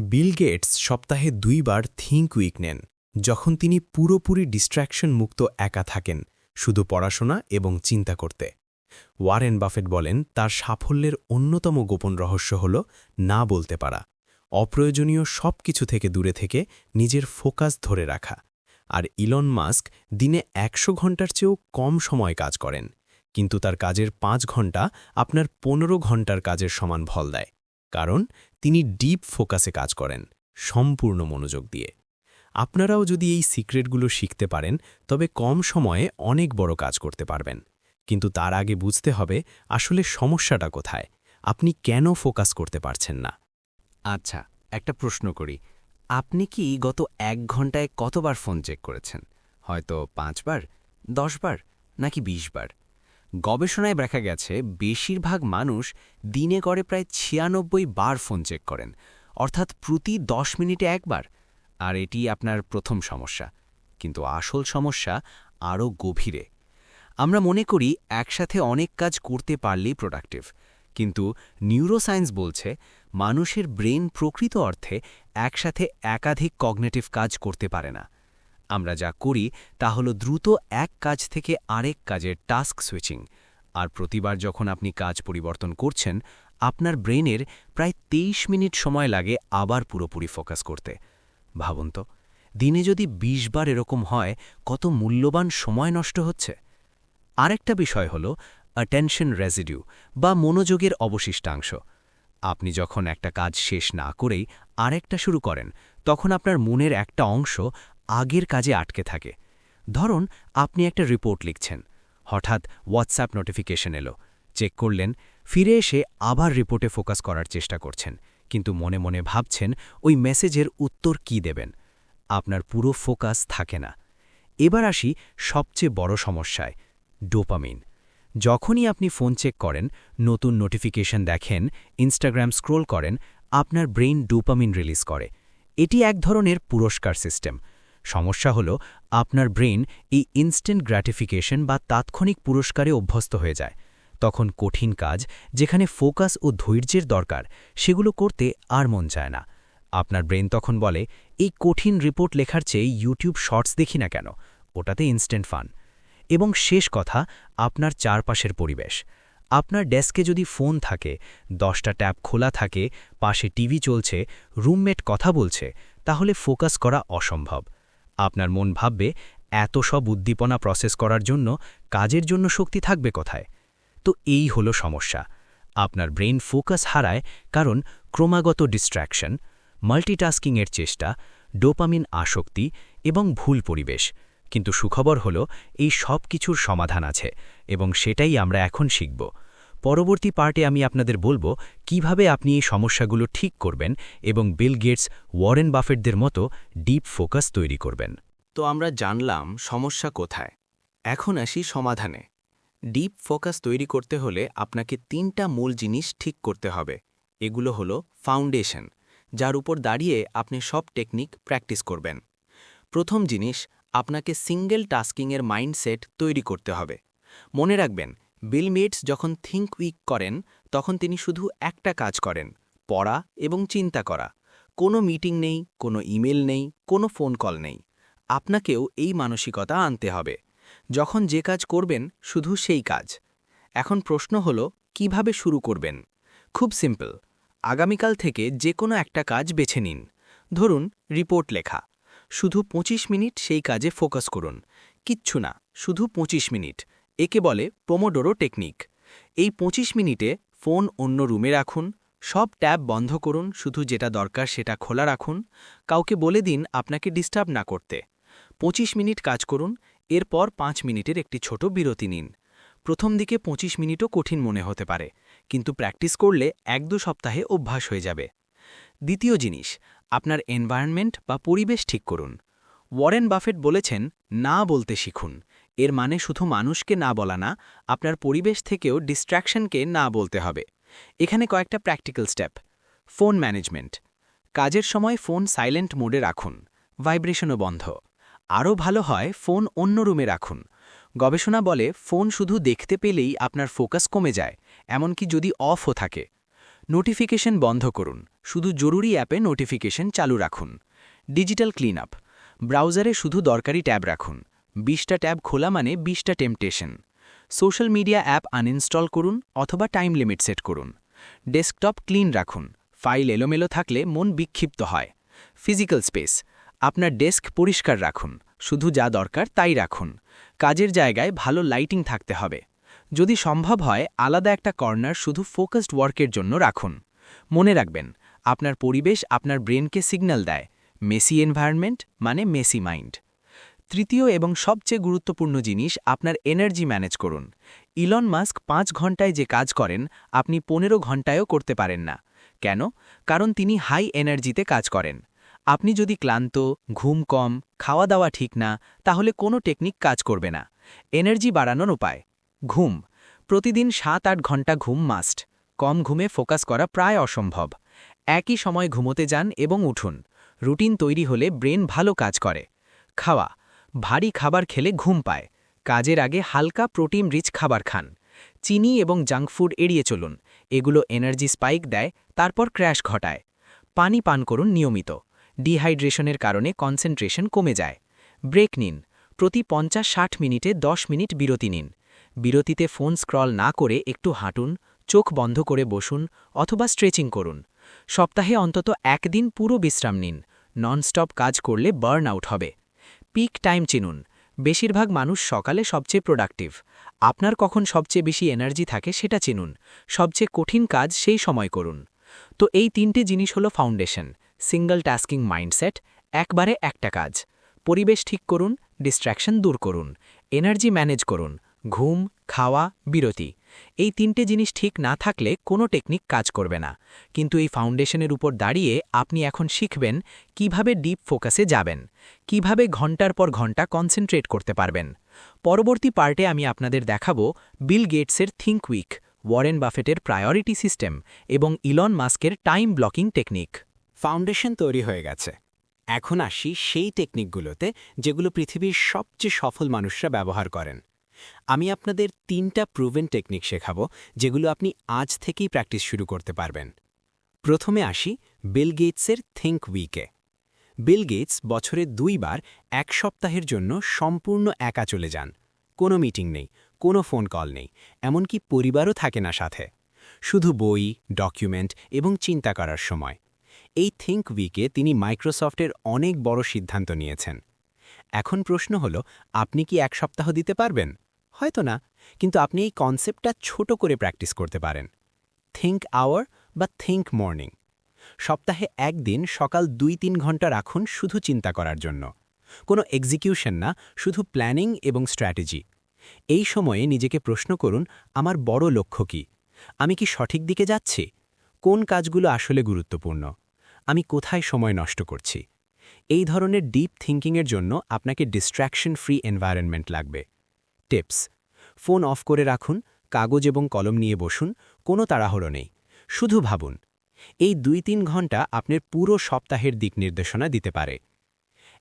বিল Gates সপ্তাহে 2 বার think week নেন, যখন তিনি পুরোপুরি ডিস্ট্র্যাকশন মুক্ত একা থাকেন, শুধু পড়াশোনা এবং চিন্তা করতে। ওয়ারেন বাফেট বলেন তার সাফল্যের অন্যতম গোপন রহস্য হল না বলতে পারা, অপ্রয়োজনীয় সব কিছু থেকে দূরে থেকে নিজের ফোকাস ধরে রাখা। আর ইলন মাস্ক দিনে 100 ঘন্টার চেয়েও কম সময় কাজ করেন, কিন্তু তার কাজের 5 ঘন্টা আপনার 15 ঘন্টার কাজের সমান ফল দেয়, কারণ তিনি ডিপ ফোকাসে কাজ করেন, সম্পূর্ণ মনোযোগ দিয়ে। আপনারাও যদি এই সিক্রেটগুলো শিখতে পারেন, তবে কম সময়ে অনেক বড় কাজ করতে পারবেন। কিন্তু তার আগে বুঝতে হবে আসলে সমস্যাটা কোথায়, আপনি কেন ফোকাস করতে পারছেন না। আচ্ছা, একটা প্রশ্ন করি। আপনি কি গত 1 ঘন্টায় কতবার ফোন চেক করেছেন? হয়তো 5 বার, 10 বার, নাকি 20 বার? গবেষণায় দেখা গেছে বেশিরভাগ মানুষ দিনে করে প্রায় 96 বার ফোন চেক করেন, অর্থাৎ প্রতি 10 মিনিটে একবার। আর এটি আপনার প্রথম সমস্যা। কিন্তু আসল সমস্যা আরও গভীরে। আমরা মনে করি একসাথে অনেক কাজ করতে পারলেই প্রোডাক্টিভ, কিন্তু নিউরোসায়েন্স বলছে মানুষের ব্রেন প্রকৃত অর্থে একসাথে একাধিক কগনিটিভ কাজ করতে পারে না। আমরা যা করি তা হল দ্রুত এক কাজ থেকে আরেক কাজের টাস্ক সুইচিং, আর প্রতিবার যখন আপনি কাজ পরিবর্তন করছেন, আপনার ব্রেনের প্রায় 23 মিনিট সময় লাগে আবার পুরোপুরি ফোকাস করতে। ভাবুন তো, দিনে যদি 20 বার এরকম হয়, কত মূল্যবান সময় নষ্ট হচ্ছে। আরেকটা বিষয় হল অ্যাটেনশন রেজিডিউ বা মনোযোগের অবশিষ্টাংশ। আপনি যখন একটা কাজ শেষ না করেই আরেকটা শুরু করেন, তখন আপনার মনের একটা অংশ আগের কাজে আটকে থাকে। ধরুন, আপনি একটা রিপোর্ট লিখছেন, হঠাৎ হোয়াটসঅ্যাপ নোটিফিকেশন এলো, চেক করলেন, ফিরে এসে আবার রিপোর্টে ফোকাস করার চেষ্টা করছেন, কিন্তু মনে মনে ভাবছেন ওই মেসেজের উত্তর কি দেবেন। আপনার পুরো ফোকাস থাকে না। এবার আসি সবচেয়ে বড় সমস্যায়, ডোপামিন। যখনই আপনি ফোন চেক করেন, নতুন নোটিফিকেশন দেখেন, ইনস্টাগ্রাম স্ক্রোল করেন, আপনার ব্রেইন ডোপামিন রিলিজ করে। এটি এক ধরনের পুরস্কার সিস্টেম। সমস্যা হল আপনার ব্রেইন এই ইনস্ট্যান্ট গ্র্যাটিফিকেশন বা তাৎক্ষণিক পুরস্কারে অভ্যস্ত হয়ে যায়। তখন কঠিন কাজ, যেখানে ফোকাস ও ধৈর্যের দরকার, সেগুলো করতে আর মন চায় না। আপনার ব্রেইন তখন বলে, এই কঠিন রিপোর্ট লেখার চেয়ে ইউটিউব শর্টস দেখি না কেন, ওটাতে ইনস্ট্যান্ট ফান। এবং শেষ কথা, আপনার চারপাশের পরিবেশ। আপনার ডেস্কে যদি ফোন থাকে, 10টা ট্যাব খোলা থাকে, পাশে টিভি চলছে, রুমমেট কথা বলছে, তাহলে ফোকাস করা অসম্ভব। আপনার মন ভাববে, এত সব উদ্দীপনা প্রসেস করার জন্য কাজের জন্য শক্তি থাকবে কোথায়? তো এই হলো সমস্যা। আপনার ব্রেইন ফোকাস হারায় কারণ ক্রমাগত ডিস্ট্র্যাকশন, মাল্টিটাস্কিংয়ের চেষ্টা, ডোপামিন আসক্তি এবং ভুল পরিবেশ। কিন্তু সুখবর হল, এই সব কিছুর সমাধান আছে, এবং সেটাই আমরা এখন শিখব। পরবর্তী পার্টে আমি আপনাদের বলবো কিভাবে আপনি এই সমস্যাগুলো ঠিক করবেন এবং বিল গেটস, ওয়ারেন বাফেটদের মতো ডিপ ফোকাস তৈরি করবেন। তো আমরা জানলাম সমস্যা কোথায়। এখন আসি সমাধানে। ডিপ ফোকাস তৈরি করতে হলে আপনাকে 3টা মূল জিনিস ঠিক করতে হবে। এগুলো হলো ফাউন্ডেশন, যার উপর দাঁড়িয়ে আপনি সব টেকনিক প্র্যাকটিস করবেন। প্রথম জিনিস, আপনাকে সিঙ্গেল টাস্কিংয়ের মাইন্ডসেট তৈরি করতে হবে। মনে রাখবেন, বিল গেটস যখন থিঙ্ক উইক করেন, তখন তিনি শুধু একটা কাজ করেন, পড়া এবং চিন্তা করা। কোনো মিটিং নেই, কোনো ইমেল নেই, কোনো ফোন কল নেই। আপনাকেও এই মানসিকতা আনতে হবে। যখন যে কাজ করবেন, শুধু সেই কাজ। এখন প্রশ্ন হল, কিভাবে শুরু করবেন? খুব সিম্পল। আগামীকাল থেকে যে কোনো একটা কাজ বেছে নিন। ধরুন, রিপোর্ট লেখা। শুধু 25 মিনিট সেই কাজে ফোকাস করুন। কিচ্ছু না, শুধু 25 মিনিট। একে বলে পোমোডোরো টেকনিক। এই 25 মিনিটে ফোন অন্য রুমে রাখুন, সব ট্যাব বন্ধ করুন, শুধু যেটা দরকার সেটা খোলা রাখুন। কাউকে বলে দিন আপনাকে ডিস্টার্ব না করতে। 25 মিনিট কাজ করুন, এরপর 5 মিনিটের একটি ছোট বিরতি নিন। প্রথম দিকে 25 মিনিটও কঠিন মনে হতে পারে, কিন্তু প্র্যাকটিস করলে 1-2 সপ্তাহে অভ্যাস হয়ে যাবে। দ্বিতীয় জিনিস, আপনার এনভায়রনমেন্ট বা পরিবেশ ঠিক করুন। ওয়ারেন বাফেট বলেছেন, না বলতে শিখুন। এর মানে শুধু মানুষকে না বলা না, আপনার পরিবেশ থেকেও ডিস্ট্র্যাকশনকে না বলতে হবে। এখানে কয়েকটা প্র্যাকটিক্যাল স্টেপ। Phone management. কাজের সময় ফোন সাইলেন্ট মোডে রাখুন, ভাইব্রেশনও বন্ধ। আরও ভালো হয় ফোন অন্য রুমে রাখুন। গবেষণা বলে ফোন শুধু দেখতে পেলেই আপনার ফোকাস কমে যায়, এমনকি যদি অফও থাকে। নোটিফিকেশন বন্ধ করুন, শুধু জরুরি অ্যাপে নোটিফিকেশন চালু রাখুন। ডিজিটাল ক্লিন আপ, ব্রাউজারে শুধু দরকারি ট্যাব রাখুন। 20টা ট্যাব খোলা মানে 20টা temptation. Social media app uninstall করুন অথবা টাইম লিমিট সেট করুন। ডেস্কটপ ক্লিন রাখুন, ফাইল এলোমেলো থাকলে মন বিক্ষিপ্ত হয়। ফিজিক্যাল স্পেস, আপনার ডেস্ক পরিষ্কার রাখুন, শুধু যা দরকার তাই রাখুন। কাজের জায়গায় ভালো লাইটিং থাকতে হবে। যদি সম্ভব হয় আলাদা একটা কর্নার শুধু ফোকাসড ওয়ার্কের জন্য রাখুন। মনে রাখবেন, আপনার পরিবেশ আপনার ব্রেনকে সিগন্যাল দেয়, মেসি এনভায়রনমেন্ট মানে মেসি মাইন্ড। তৃতীয় এবং সবচেয়ে গুরুত্বপূর্ণ জিনিস, আপনার এনার্জি ম্যানেজ করুন। ইলন মাস্ক 5 ঘন্টায় যে কাজ করেন আপনি 15 ঘন্টায়ও করতে পারেন না। কেন? কারণ তিনি হাই এনার্জিতে কাজ করেন। আপনি যদি ক্লান্ত, ঘুম কম, খাওয়া দাওয়া ঠিক না, তাহলে কোনো টেকনিক কাজ করবে না। এনার্জি বাড়ানোর উপায়, ঘুম। প্রতিদিন 7-8 ঘন্টা ঘুম মাস্ট। কম ঘুমে ফোকাস করা প্রায় অসম্ভব। একই সময় ঘুমোতে যান এবং উঠুন। রুটিন তৈরি হলে ব্রেন ভালো কাজ করে। খাওয়া, ভারী খাবার খেলে ঘুম পায়। কাজের আগে হালকা প্রোটিন রিচ খাবার খান। চিনি এবং জাঙ্ক ফুড এড়িয়ে চলুন, এগুলো এনার্জি স্পাইক দেয়, তারপর ক্র্যাশ ঘটায়। পানি পান করুন নিয়মিত, ডিহাইড্রেশনের কারণে কনসেন্ট্রেশন কমে যায়। ব্রেক নিন, প্রতি 50-60 মিনিটে 10 মিনিট বিরতি নিন। বিরতিতে ফোন স্ক্রল না করে একটু হাঁটুন, চোখ বন্ধ করে বসুন অথবা স্ট্রেচিং করুন। সপ্তাহে অন্তত একদিন পুরো বিশ্রাম নিন, ননস্টপ কাজ করলে বার্ন আউট হবে। পিক টাইম চিনুন, বেশিরভাগ মানুষ সকালে সবচেয়ে প্রোডাক্টিভ। আপনার কখন সবচেয়ে বেশি এনার্জি থাকে সেটা চিনুন, সবচেয়ে কঠিন কাজ সেই সময় করুন। তো এই 3টে জিনিস হলো ফাউন্ডেশন। সিঙ্গল টাস্কিং মাইন্ডসেট, একবারে একটা কাজ। পরিবেশ ঠিক করুন, ডিস্ট্র্যাকশন দূর করুন, এনার্জি ম্যানেজ করুন, ঘুম, খাওয়া, বিরতি। এই 3টে জিনিস ঠিক না থাকলে কোনো টেকনিক কাজ করবে না। কিন্তু এই ফাউন্ডেশনের উপর দাঁড়িয়ে আপনি এখন শিখবেন কিভাবে ডিপ ফোকাসে যাবেন, কিভাবে ঘন্টার পর ঘন্টা কনসেন্ট্রেট করতে পারবেন। পরবর্তী পার্টে আমি আপনাদের দেখাবো বিল গেটসের থিঙ্ক উইক, ওয়ারেন বাফেটের প্রায়োরিটি সিস্টেম এবং ইলন মাস্কের টাইম ব্লকিং টেকনিক। ফাউন্ডেশন তৈরি হয়ে গেছে। এখন আসি সেই টেকনিকগুলোতে যেগুলো পৃথিবীর সবচেয়ে সফল মানুষরা ব্যবহার করেন। আমি আপনাদের 3টা প্রুভেন টেকনিক শেখাবো যেগুলো আপনি আজ থেকেই প্র্যাকটিস শুরু করতে পারবেন। প্রথমে আসি বিল গেটসের থিঙ্ক উইকে। বিল গেটস বছরে 2 বার 1 সপ্তাহের জন্য সম্পূর্ণ একা চলে যান। কোনো মিটিং নেই, কোনো ফোন কল নেই, এমনকি পরিবারও থাকে না সাথে। শুধু বই, ডকুমেন্ট এবং চিন্তা করার সময়। এই থিঙ্ক উইকে তিনি মাইক্রোসফটের অনেক বড় সিদ্ধান্ত নিয়েছেন। এখন প্রশ্ন হল, আপনি কি 1 সপ্তাহ দিতে পারবেন? হয়তো না, কিন্তু আপনি এই কনসেপ্টটা ছোট করে প্র্যাকটিস করতে পারেন। থিঙ্ক আওয়ার বা থিঙ্ক মর্নিং। সপ্তাহে একদিন সকাল 2-3 ঘন্টা রাখুন শুধু চিন্তা করার জন্য। কোনো এক্সিকিউশন না, শুধু প্ল্যানিং এবং স্ট্র্যাটেজি। এই সময়ে নিজেকে প্রশ্ন করুন, আমার বড় লক্ষ্য কি? আমি কি সঠিক দিকে যাচ্ছি? কোন কাজগুলো আসলে গুরুত্বপূর্ণ? আমি কোথায় সময় নষ্ট করছি? এই ধরনের ডিপ থিঙ্কিংয়ের জন্য আপনাকে ডিস্ট্র্যাকশন ফ্রি এনভায়রনমেন্ট লাগবে। টিপস: ফোন অফ করে রাখুন, কাগজ এবং কলম নিয়ে বসুন, কোনো তাড়াহুড়ো নেই, শুধু ভাবুন। এই 2-3 ঘন্টা আপনার পুরো সপ্তাহের দিক নির্দেশনা দিতে পারে।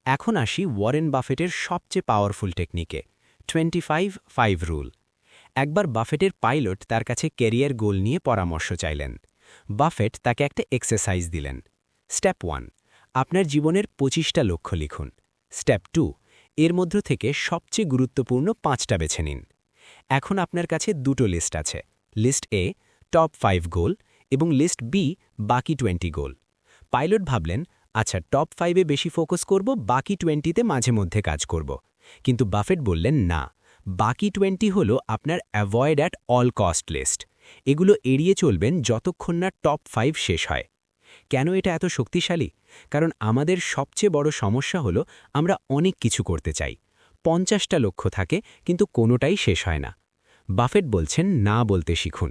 এখন আসি ওয়ারেন বাফেটের সবচেয়ে পাওয়ারফুল টেকনিকে, 25-5 রুল। একবার বাফেটের পাইলট তার কাছে ক্যারিয়ার গোল নিয়ে পরামর্শ চাইলেন। বাফেট তাকে একটা এক্সারসাইজ দিলেন। স্টেপ 1, আপনার জীবনের 25টা লক্ষ্য লিখুন। স্টেপ 2, এর মধ্য থেকে সবচেয়ে গুরুত্বপূর্ণ 5টা বেছে নিন। এখন আপনার কাছে 2টো লিস্ট আছে, লিস্ট এ টপ 5 গোল এবং লিস্ট বি বাকি 20 গোল। পাইলট ভাবলেন, আচ্ছা, টপ 5-এ বেশি ফোকাস করব, বাকি 20-তে মাঝে মধ্যে কাজ করব। কিন্তু বাফেট বললেন, না, বাকি 20 হল আপনার avoid at all cost list. এগুলো এড়িয়ে চলবেন যতক্ষণ না টপ 5 শেষ হয়। কেন এটা এত শক্তিশালী? কারণ আমাদের সবচেয়ে বড় সমস্যা হলো আমরা অনেক কিছু করতে চাই, 50টা লক্ষ্য থাকে কিন্তু কোনোটাই শেষ হয় না। বাফেট বলছেন, না বলতে শিখুন।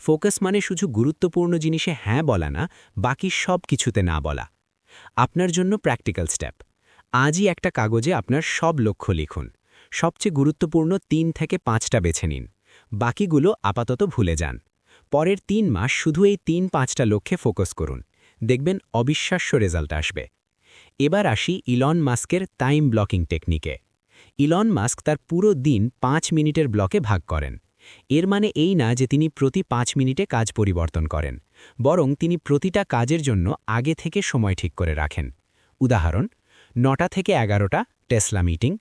ফোকাস মানে শুধু গুরুত্বপূর্ণ জিনিসে হ্যাঁ বলা না, বাকি সব কিছুতে না বলা। আপনার জন্য প্র্যাকটিক্যাল স্টেপ: আজই একটা কাগজে আপনার সব লক্ষ্য লিখুন। সবচেয়ে গুরুত্বপূর্ণ 3 থেকে 5টা বেছে নিন, বাকিগুলো আপাতত ভুলে যান। পরের 3 মাস শুধু এই 3-5টা লক্ষ্যে ফোকাস করুন, দেখবেন অবিশ্বাস্য রেজাল্ট আসবে। এবার আসি ইলন মাস্কের টাইম ব্লকিং টেকনিকে। ইলন মাস্ক তার পুরো দিন 5 মিনিটের ব্লকে ভাগ করেন। এর মানে এই না যে তিনি প্রতি 5 মিনিটে কাজ পরিবর্তন করেন, বরং তিনি প্রতিটা কাজের জন্য আগে থেকে সময় ঠিক করে রাখেন। উদাহরণ, 9টা থেকে 11টা টেসলা মিটিং,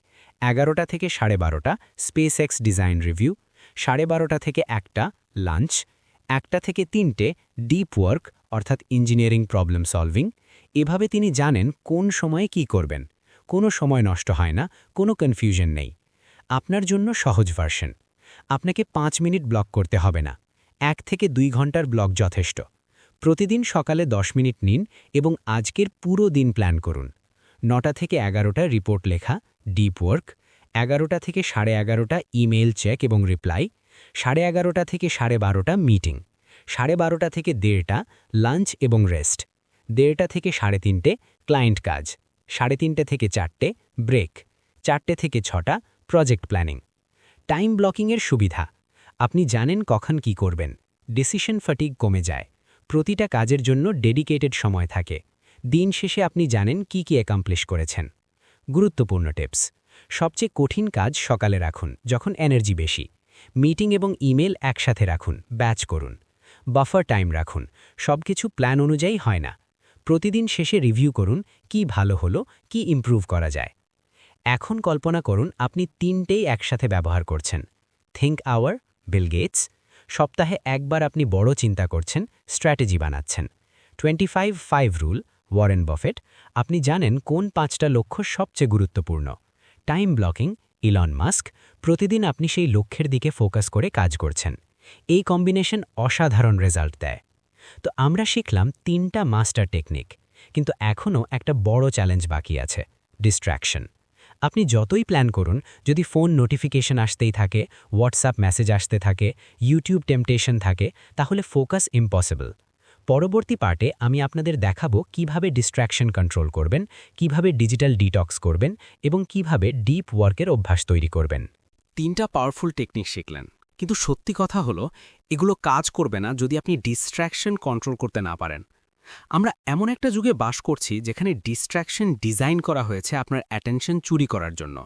11টা থেকে 12:30 SpaceX ডিজাইন রিভিউ, 12:30 থেকে 1টা লাঞ্চ, 1টা থেকে 3টে ডিপ ওয়ার্ক অর্থাৎ ইঞ্জিনিয়ারিং প্রবলেম সলভিং। এভাবে তিনি জানেন কোন সময়ে কি করবেন। কোনো সময় নষ্ট হয় না, কোনো কনফিউশন নেই। আপনার জন্য সহজ ভার্সন। আপনাকে 5 মিনিট ব্লক করতে হবে না, 1 থেকে 2 ঘন্টার ব্লক যথেষ্ট। প্রতিদিন সকালে 10 মিনিট নিন এবং আজকের পুরো দিন প্ল্যান করুন। 9টা থেকে 11টা রিপোর্ট লেখা, ডিপ ওয়ার্ক, 11টা থেকে 11:30টা ইমেইল চেক এবং রিপ্লাই, 11:30টা থেকে 12:30টা মিটিং, 12:30টা থেকে 1:30টা লাঞ্চ এবং রেস্ট, 1:30টা থেকে 3:30টে ক্লায়েন্ট কাজ, 3:30টে থেকে 4টে ব্রেক, 4টে থেকে 6টা প্রজেক্ট প্ল্যানিং। টাইম ব্লকিংয়ের সুবিধা, আপনি জানেন কখন কি করবেন। ডিসিশন ফাটিগ কমে যায়। প্রতিটা কাজের জন্য ডেডিকেটেড সময় থাকে। দিন শেষে আপনি জানেন কি অ্যাকমপ্লিশ করেছেন। গুরুত্বপূর্ণ টিপস, সবচেয়ে কঠিন কাজ সকালে রাখুন যখন এনার্জি বেশি। মিটিং এবং ইমেল একসাথে রাখুন, ব্যাচ করুন। বাফার টাইম রাখুন, সবকিছু প্ল্যান অনুযায়ী হয় না। প্রতিদিন শেষে রিভিউ করুন কি ভালো হলো, কি ইমপ্রুভ করা যায়। এখন কল্পনা করুন আপনি 3টেই একসাথে ব্যবহার করছেন। Think hour, Bill Gates. সপ্তাহে একবার আপনি বড় চিন্তা করছেন, স্ট্র্যাটেজি বানাচ্ছেন। 25-5 রুল, ওয়ারেন বাফেট। আপনি জানেন কোন 5টা লক্ষ্য সবচেয়ে গুরুত্বপূর্ণ। Time blocking, Elon Musk. প্রতিদিন আপনি সেই লক্ষ্যের দিকে ফোকাস করে কাজ করছেন। এই কম্বিনেশন অসাধারণ রেজাল্ট দেয়। তো আমরা শিখলাম 3টা মাস্টার টেকনিক, কিন্তু এখনও একটা বড় চ্যালেঞ্জ বাকি আছে, ডিস্ট্র্যাকশন। আপনি যতই প্ল্যান করুন, যদি ফোন নোটিফিকেশন আসতেই থাকে, হোয়াটসঅ্যাপ মেসেজ আসতে থাকে, ইউটিউব টেম্পটেশন থাকে, তাহলে ফোকাস ইম্পসিবল। পরবর্তী পার্টে আমি আপনাদের দেখাবো কিভাবে ডিস্ট্র্যাকশন কন্ট্রোল করবেন, কিভাবে ডিজিটাল ডিটক্স করবেন এবং কিভাবে ডিপ ওয়ার্কের অভ্যাস তৈরি করবেন। 3টা পাওয়ারফুল টেকনিক শিখলেন, কিন্তু সত্যি কথা হলো এগুলো কাজ করবে না যদি আপনি ডিস্ট্র্যাকশন কন্ট্রোল করতে না পারেন। আমরা এমন একটা যুগে বাস করছি যেখানে ডিস্ট্র্যাকশন ডিজাইন করা হয়েছে আপনার অ্যাটেনশন চুরি করার জন্য।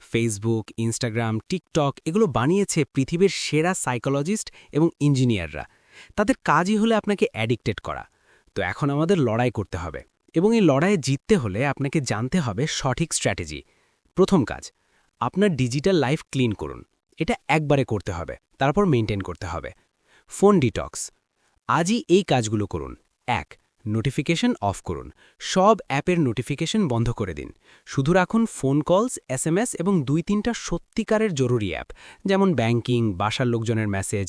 ফেসবুক, ইনস্টাগ্রাম, টিকটক এগুলো বানিয়েছে পৃথিবীর সেরা সাইকোলজিস্ট এবং ইঞ্জিনিয়াররা। তাদের কাজই হলে আপনাকে অ্যাডিক্টেড করা। তো এখন আমাদের লড়াই করতে হবে, এবং এই লড়াইয়ে জিততে হলে আপনাকে জানতে হবে সঠিক স্ট্র্যাটেজি। প্রথম কাজ, আপনার ডিজিটাল লাইফ ক্লিন করুন। এটা একবারে করতে হবে, তারপর মেইনটেইন করতে হবে। ফোন ডিটক্স, আজই এই কাজগুলো করুন। 1. নোটিফিকেশন অফ করুন। সব অ্যাপের নোটিফিকেশন বন্ধ করে দিন। শুধু রাখুন ফোন কলস, SMS এবং 2-3টা সত্যিকারের জরুরি অ্যাপ, যেমন ব্যাংকিং, বাসার লোকজনের মেসেজ।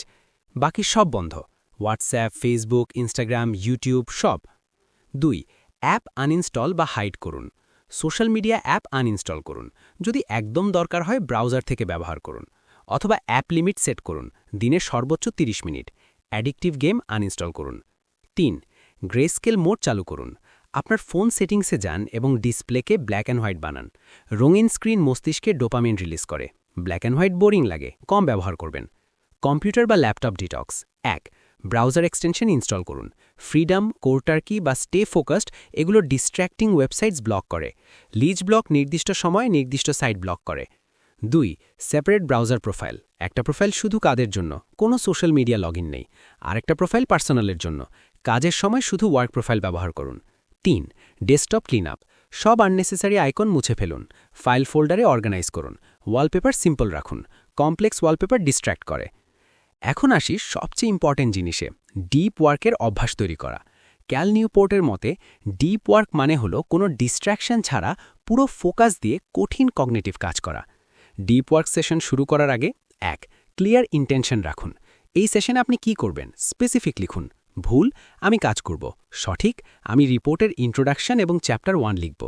বাকি সব বন্ধ। হোয়াটসঅ্যাপ, ফেসবুক, ইনস্টাগ্রাম, ইউটিউব সব। 2. অ্যাপ আনইনস্টল বা হাইড করুন। সোশ্যাল মিডিয়া অ্যাপ আনইনস্টল করুন। যদি একদম দরকার হয় ব্রাউজার থেকে ব্যবহার করুন, অথবা অ্যাপ লিমিট সেট করুন, দিনে সর্বোচ্চ 30 মিনিট। অ্যাডিকটিভ গেম আনইনস্টল করুন। 3. গ্রে স্কেল মোড চালু করুন। আপনার ফোন সেটিংসে যান এবং ডিসপ্লেকে ব্ল্যাক অ্যান্ড হোয়াইট বানান। রঙিন স্ক্রিন মস্তিষ্কে ডোপামিন রিলিজ করে। ব্ল্যাক অ্যান্ড হোয়াইট বোরিং লাগে, কম ব্যবহার করবেন। কম্পিউটার বা laptop detox. 1. Browser extension install করুন। ফ্রিডম, কোরটার্কি বা স্টে ফোকাসড এগুলো ডিস্ট্র্যাক্টিং ওয়েবসাইটস ব্লক করে। লিজ ব্লক নির্দিষ্ট সময় নির্দিষ্ট সাইট ব্লক করে। 2. Separate browser profile. একটা প্রোফাইল শুধু কাজের জন্য, কোনো সোশ্যাল মিডিয়া লগইন নেই। আরেকটা প্রোফাইল পার্সোনালের জন্য, কাজের সময় শুধু ওয়ার্ক প্রোফাইল ব্যবহার করুন। 3. Desktop clean up. সব আননেসেসারি আইকন মুছে ফেলুন। ফাইল ফোল্ডারে অর্গানাইজ করুন। ওয়ালপেপার সিম্পল রাখুন। কমপ্লেক্স ওয়ালপেপার ডিস্ট্র্যাক্ট করে। এখন আসি সবচেয়ে ইম্পর্টেন্ট জিনিসে, ডিপ ওয়ার্কের অভ্যাস তৈরি করা। ক্যাল নিউপোর্টের মতে ডিপ ওয়ার্ক মানে হলো কোনো ডিস্ট্র্যাকশন ছাড়া পুরো ফোকাস দিয়ে কঠিন কগনিটিভ কাজ করা। ডিপ ওয়ার্ক সেশন শুরু করার আগে 1. ক্লিয়ার ইন্টেনশন রাখুন। এই সেশনে আপনি কি করবেন স্পেসিফিক লিখুন। ভুল, আমি কাজ করব। সঠিক, আমি রিপোর্টের ইন্ট্রোডাকশন এবং চ্যাপ্টার 1 লিখব।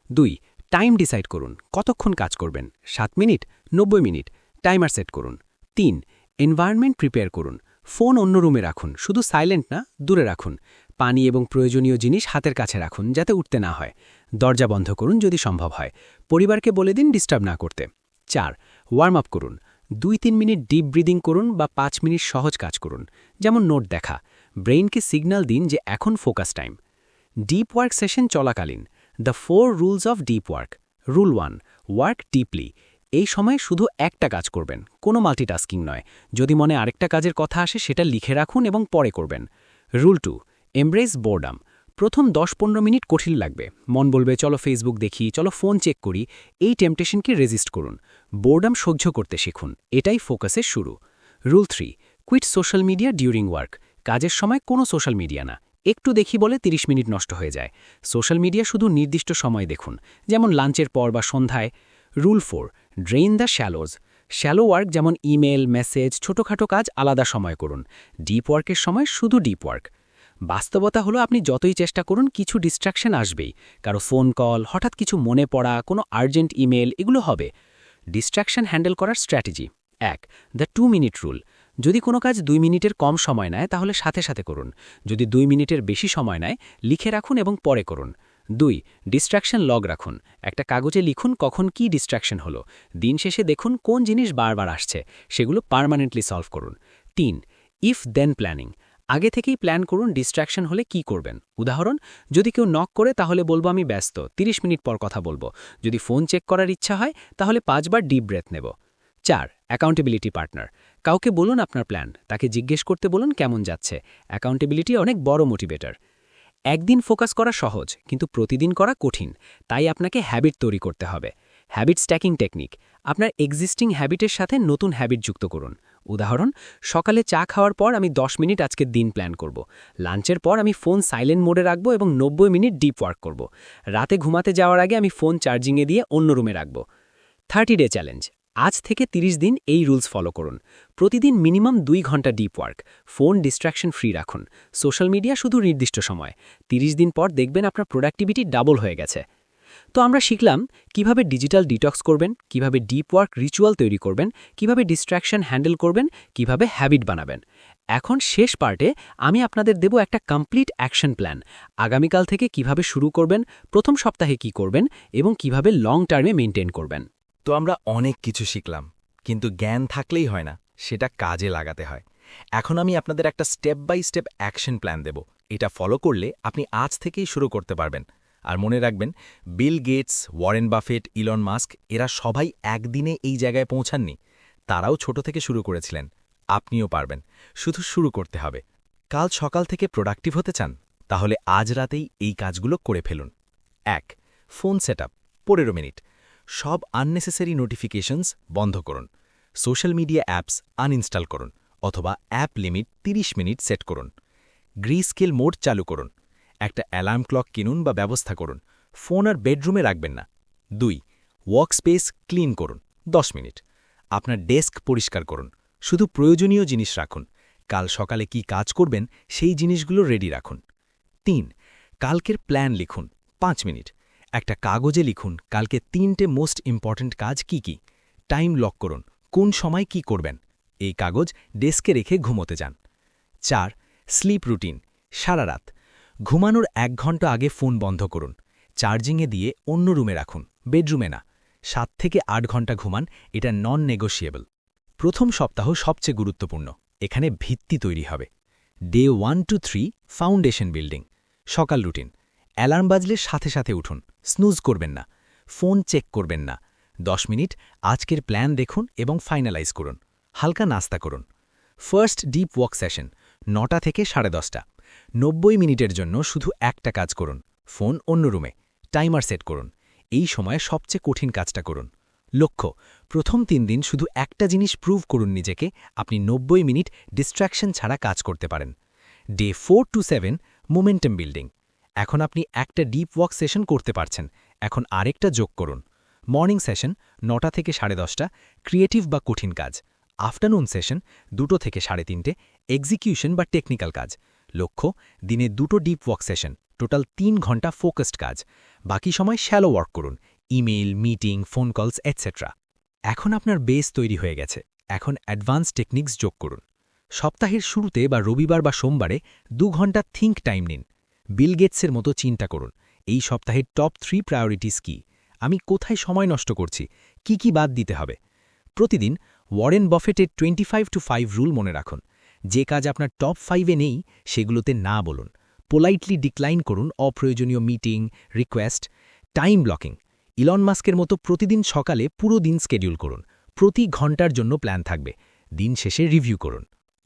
2. টাইম ডিসাইড করুন, কতক্ষণ কাজ করবেন, 7 মিনিট, 90 মিনিট, টাইমার সেট করুন। 3. এনভায়রনমেন্ট প্রিপেয়ার করুন। ফোন অন্য রুমে রাখুন, শুধু সাইলেন্ট না, দূরে রাখুন। পানি এবং প্রয়োজনীয় জিনিস হাতের কাছে রাখুন যাতে উঠতে না হয়। দরজা বন্ধ করুন যদি সম্ভব হয়। পরিবারকে বলে দিন ডিস্টার্ব না করতে। 4. ওয়ার্ম আপ করুন। 2-3 মিনিট ডিপ ব্রিদিং করুন বা 5 মিনিট সহজ কাজ করুন, যেমন নোট দেখা। ব্রেইনকে সিগন্যাল দিন যে এখন focus time. Deep work session চলাকালীন the 4 rules of deep work. Rule 1. Work deeply. এই সময়ে শুধু একটা কাজ করবেন, কোনো মাল্টিটাস্কিং নয়। যদি মনে আরেকটা কাজের কথা আসে সেটা লিখে রাখুন এবং পরে করবেন। Rule 2, embrace boredom. প্রথম 10-15 মিনিট কঠিন লাগবে, মন বলবে চলো ফেসবুক দেখি, চলো ফোন চেক করি। এই টেম্পটেশনকে রেজিস্ট করুন, বোর্ডাম সহ্য করতে শিখুন, এটাই ফোকাসের শুরু। Rule 3, quit social media during work. কাজের সময় কোনো সোশ্যাল মিডিয়া না, একটু দেখি বলে 30 মিনিট নষ্ট হয়ে যায়। সোশ্যাল মিডিয়া শুধু নির্দিষ্ট সময় দেখুন, যেমন লাঞ্চের পর বা সন্ধ্যায়। Rule 4, drain the shallows. Shallow work যেমন ইমেল, মেসেজ, ছোটোখাটো কাজ আলাদা সময় করুন। ডিপ ওয়ার্কের সময় শুধু ডিপ ওয়ার্ক। বাস্তবতা হলো আপনি যতই চেষ্টা করুন কিছু ডিস্ট্রাকশন আসবেই, কারো ফোন কল, হঠাৎ কিছু মনে পড়া, কোনো আর্জেন্ট ইমেল, এগুলো হবে। ডিস্ট্রাকশন হ্যান্ডেল করার স্ট্র্যাটেজি: 1, দ্য 2 মিনিট রুল। যদি কোনো কাজ 2 মিনিটের কম সময় নেয় তাহলে সাথে সাথে করুন, যদি 2 মিনিটের বেশি সময় নেয় লিখে রাখুন এবং পরে করুন। 2, ডিস্ট্রাকশন লগ রাখুন। একটা কাগজে লিখুন কখন কি ডিস্ট্রাকশন হলো, দিন শেষে দেখুন কোন জিনিস বারবার আসছে, সেগুলো পার্মানেন্টলি সলভ করুন। 3, ইফ দেন প্ল্যানিং। আগে থেকেই প্ল্যান করুন ডিস্ট্রাকশন হলে কি করবেন। উদাহরণ, যদি কেউ নক করে তাহলে বলবো আমি ব্যস্ত, 30 মিনিট পর কথা বলবো। যদি ফোন চেক করার ইচ্ছা হয় তাহলে 5 বার ডিপ ব্রেথ নেব। 4, অ্যাকাউন্টেবিলিটি পার্টনার। কাউকে বলুন আপনার প্ল্যান, তাকে জিজ্ঞেস করতে বলুন কেমন যাচ্ছে। অ্যাকাউন্টেবিলিটি অনেক বড় মোটিভেটর। একদিন ফোকাস করা সহজ, কিন্তু প্রতিদিন করা কঠিন, তাই আপনাকে হ্যাবিট তৈরি করতে হবে। হ্যাবিট স্ট্যাকিং টেকনিক: আপনার এক্সিস্টিং হ্যাবিটের সাথে নতুন হ্যাবিট যুক্ত করুন। উদাহরণ, সকালে চা খাওয়ার পর আমি 10 মিনিট আজকের দিন প্ল্যান করব। লাঞ্চের পর আমি ফোন সাইলেন্ট মোডে রাখব এবং 90 মিনিট ডিপ ওয়ার্ক করব। রাতে ঘুমাতে যাওয়ার আগে আমি ফোন চার্জিংয়ে দিয়ে অন্য রুমে রাখব। 30 ডে চ্যালেঞ্জ: আজ থেকে 30 দিন এই রুলস ফলো করুন। প্রতিদিন মিনিমাম 2 ঘন্টা deep work, phone distraction free রাখুন, সোশ্যাল মিডিয়া শুধু নির্দিষ্ট সময়। 30 দিন পর দেখবেন আপনার প্রোডাক্টিভিটি ডাবল হয়ে গেছে। তো আমরা শিখলাম কিভাবে ডিজিটাল ডিটক্স করবেন, কিভাবে ডিপ ওয়ার্ক রিচুয়াল তৈরি করবেন, কিভাবে ডিস্ট্রাকশন হ্যান্ডেল করবেন, কিভাবে হ্যাবিট বানাবেন। এখন শেষ পার্টে আমি আপনাদের দেব একটা কমপ্লিট অ্যাকশন প্ল্যান। আগামীকাল থেকে কিভাবে শুরু করবেন, প্রথম সপ্তাহে কি করবেন এবং কিভাবে লং টার্মে মেইনটেইন করবেন। তো আমরা অনেক কিছু শিখলাম, কিন্তু জ্ঞান থাকলেই হয় না, সেটা কাজে লাগাতে হয়। এখন আমি আপনাদের একটা step by step action plan দেব। এটা ফলো করলে আপনি আজ থেকেই শুরু করতে পারবেন। আর মনে রাখবেন, Bill Gates, Warren Buffett, Elon Musk এরা সবাই একদিনে এই জায়গায় পৌঁছাননি। তারাও ছোট থেকে শুরু করেছিলেন। আপনিও পারবেন, শুধু শুরু করতে হবে। কাল সকাল থেকে প্রোডাক্টিভ হতে চান? তাহলে আজ রাতেই এই কাজগুলো করে ফেলুন। 1, ফোন সেটআপ 15 মিনিট। সব আননেসেসারি নোটিফিকেশনস বন্ধ করুন। সোশ্যাল মিডিয়া অ্যাপস আনইনস্টল করুন, অথবা অ্যাপ লিমিট 30 মিনিট সেট করুন। গ্রে স্কেল মোড চালু করুন। একটা অ্যালার্ম ক্লক কিনুন বা ব্যবস্থা করুন। ফোন আর বেডরুমে রাখবেন না। 2, ওয়ার্ক স্পেস ক্লিন করুন 10 মিনিট। আপনার ডেস্ক পরিষ্কার করুন, শুধু প্রয়োজনীয় জিনিস রাখুন। কাল সকালে কি কাজ করবেন সেই জিনিসগুলো রেডি রাখুন। 3, কালকের প্ল্যান লিখুন 5 মিনিট। একটা কাগজে লিখুন কালকে 3টে মোস্ট ইম্পর্ট্যান্ট কাজ কি কি। টাইম লক করুন, কোন সময় কি করবেন। এই কাগজ ডেস্কে রেখে ঘুমোতে যান। 4, স্লিপ রুটিন সারা রাত। ঘুমানোর 1 ঘন্টা আগে ফোন বন্ধ করুন, চার্জিংয়ে দিয়ে অন্য রুমে রাখুন, বেডরুমে না। 7 থেকে 8 ঘন্টা ঘুমান, এটা নন নেগোশিয়েবল। প্রথম সপ্তাহ সবচেয়ে গুরুত্বপূর্ণ, এখানে ভিত্তি তৈরি হবে। Day 1 to 3 foundation building. সকাল রুটিন: অ্যালার্ম বাজলে সাথে সাথে উঠুন, স্নুজ করবেন না, ফোন চেক করবেন না। 10 মিনিট আজকের প্ল্যান দেখুন এবং ফাইনালাইজ করুন। হালকা নাস্তা করুন। ফার্স্ট ডিপ ওয়াক সেশন 9টা থেকে 10:30। 90 মিনিটের জন্য শুধু একটা কাজ করুন, ফোন অন্য রুমে। টাইমার সেট করুন। এই সময়ে সবচেয়ে কঠিন কাজটা করুন। লক্ষ্য: প্রথম 3 দিন শুধু একটা জিনিস প্রুভ করুন নিজেকে, আপনি 90 মিনিট ডিস্ট্র্যাকশন ছাড়া কাজ করতে পারেন। Day 4 to 7 momentum building. এখন আপনি একটা ডিপ ওয়াক সেশন করতে পারছেন, এখন আরেকটা যোগ করুন। মর্নিং সেশন 9টা থেকে 10:30, ক্রিয়েটিভ বা কঠিন কাজ। আফটারনুন সেশন 2টো থেকে 3:30, এক্সিকিউশন বা টেকনিক্যাল কাজ। লক্ষ্য: দিনে 2টো ডিপ ওয়াক সেশন, টোটাল 3 ঘন্টা ফোকাসড কাজ। বাকি সময় শ্যালো ওয়ার্ক করুন, email, meeting, phone calls etcetera. এখন আপনার বেস তৈরি হয়ে গেছে, এখন অ্যাডভান্স টেকনিক্স যোগ করুন। সপ্তাহের শুরুতে বা রবিবার বা সোমবারে 2 ঘন্টা থিঙ্ক টাইম নিন। বিল গেটসের মতো চিন্তা করুন, এই সপ্তাহের টপ 3 প্রায়োরিটিস কি, আমি কোথায় সময় নষ্ট করছি, কি কি বাদ দিতে হবে। প্রতিদিন ওয়ারেন বাফেটের 25-5 রুল মনে রাখুন। যে কাজ আপনার টপ 5-এ নেই সেগুলোতে না বলুন, পোলাইটলি ডিক্লাইন করুন অপ্রয়োজনীয় meeting, request. Time blocking: Elon মাস্কের মতো প্রতিদিন সকালে পুরো দিন স্কেডিউল করুন, প্রতি ঘন্টার জন্য প্ল্যান থাকবে, দিন শেষে রিভিউ করুন।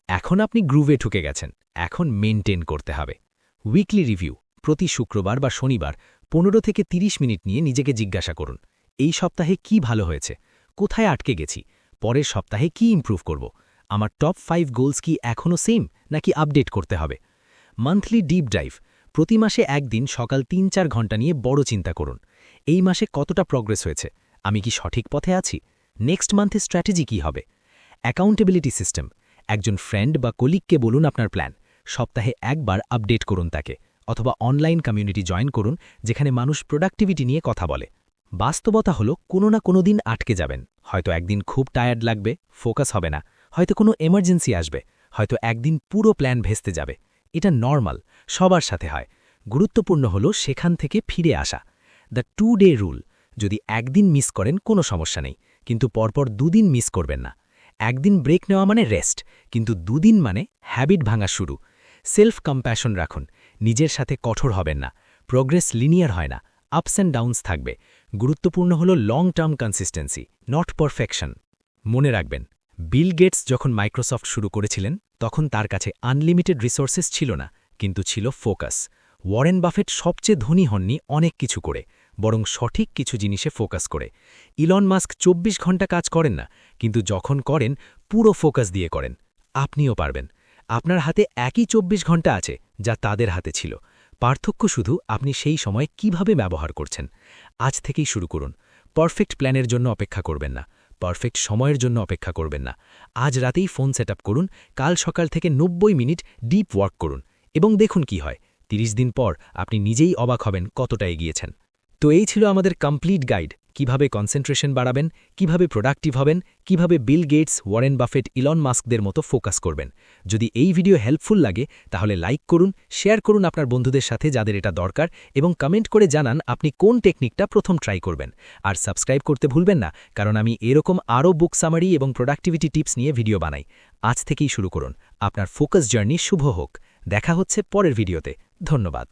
এখন আপনি গ্রুভে ঢুকে গেছেন, এখন মেনটেন করতে হবে। উইকলি রিভিউ প্রতি শুক্রবার বা শনিবার 15 থেকে 30 মিনিট নিয়ে নিজেকে জিজ্ঞাসা করুন, এই সপ্তাহে কি ভালো হয়েছে, কোথায় আটকে গেছি, পরের সপ্তাহে কি ইমপ্রুভ করব, আমার টপ 5 গোলস কি এখনও সেম নাকি আপডেট করতে হবে। মান্থলি ডিপ ড্রাইভ প্রতি মাসে একদিন সকাল 3-4 ঘন্টা নিয়ে বড় চিন্তা করুন, এই মাসে কতটা প্রগ্রেস হয়েছে, আমি কি সঠিক পথে আছি, নেক্সট মান্থে স্ট্র্যাটেজি কি হবে। অ্যাকাউন্টেবিলিটি সিস্টেম একজন ফ্রেন্ড বা কলিগকে বলুন আপনার প্ল্যান, সপ্তাহে একবার আপডেট করুন তাকে, অথবা অনলাইন কমিউনিটি জয়েন করুন যেখানে মানুষ প্রোডাক্টিভিটি নিয়ে কথা বলে। বাস্তবতা হলো কোনো না কোনো দিন আটকে যাবেন, হয়তো একদিন খুব টায়ার্ড লাগবে, ফোকাস হবে না, হয়তো কোনো এমার্জেন্সি আসবে, হয়তো একদিন পুরো প্ল্যান ভেস্তে যাবে। এটা নর্মাল, সবার সাথে হয়। গুরুত্বপূর্ণ হলো সেখান থেকে ফিরে আসা। দ্য 2 ডে রুল, যদি একদিন মিস করেন কোনো সমস্যা নেই, কিন্তু পরপর 2 দিন মিস করবেন না। একদিন ব্রেক নেওয়া মানে রেস্ট, কিন্তু 2 দিন মানে হ্যাবিট ভাঙা শুরু। সেলফ কম্প্যাশন রাখুন, নিজের সাথে কঠোর হবেন না। প্রোগ্রেস লিনিয়ার হয় না, আপস অ্যান্ড ডাউনস থাকবে। গুরুত্বপূর্ণ হল long term consistency, not perfection. মনে রাখবেন, বিল গেটস যখন মাইক্রোসফট শুরু করেছিলেন তখন তার কাছে আনলিমিটেড রিসোর্সেস ছিল না, কিন্তু ছিল ফোকাস। ওয়ারেন বাফেট সবচেয়ে ধনী হননি অনেক কিছু করে, বরং সঠিক কিছু জিনিসে ফোকাস করে। ইলন মাস্ক 24 ঘন্টা কাজ করেন না, কিন্তু যখন করেন পুরো ফোকাস দিয়ে করেন। আপনিও পারবেন। আপনার হাতে একই 24 ঘন্টা আছে যা তাদের হাতে ছিল। পার্থক্য শুধু আপনি সেই সময় কিভাবে ব্যবহার করছেন। আজ থেকেই শুরু করুন। পারফেক্ট প্ল্যানের জন্য অপেক্ষা করবেন না, পারফেক্ট সময়ের জন্য অপেক্ষা করবেন না। আজ রাতেই ফোন সেট করুন, কাল সকাল থেকে 90 মিনিট ডিপ ওয়ার্ক করুন এবং দেখুন কি হয়। 30 দিন পর আপনি নিজেই অবাক হবেন কতটা এগিয়েছেন। তো এই ছিল আমাদের কমপ্লিট গাইড, কিভাবে কনসেন্ট্রেশন বাড়াবেন, কিভাবে প্রোডাক্টিভ হবেন, কিভাবে Bill Gates, Warren Buffett, Elon মাস্কদের মতো ফোকাস করবেন। যদি এই ভিডিও হেল্পফুল লাগে তাহলে লাইক করুন, শেয়ার করুন আপনার বন্ধুদের সাথে যাদের এটা দরকার, এবং কমেন্ট করে জানান আপনি কোন টেকনিকটা প্রথম ট্রাই করবেন। আর সাবস্ক্রাইব করতে ভুলবেন না, কারণ আমি এরকম আরও বুক সামারি এবং প্রোডাক্টিভিটি টিপস নিয়ে ভিডিও বানাই। আজ থেকেই শুরু করুন। আপনার ফোকাস জার্নি শুভ হোক। দেখা হচ্ছে পরের ভিডিওতে। ধন্যবাদ।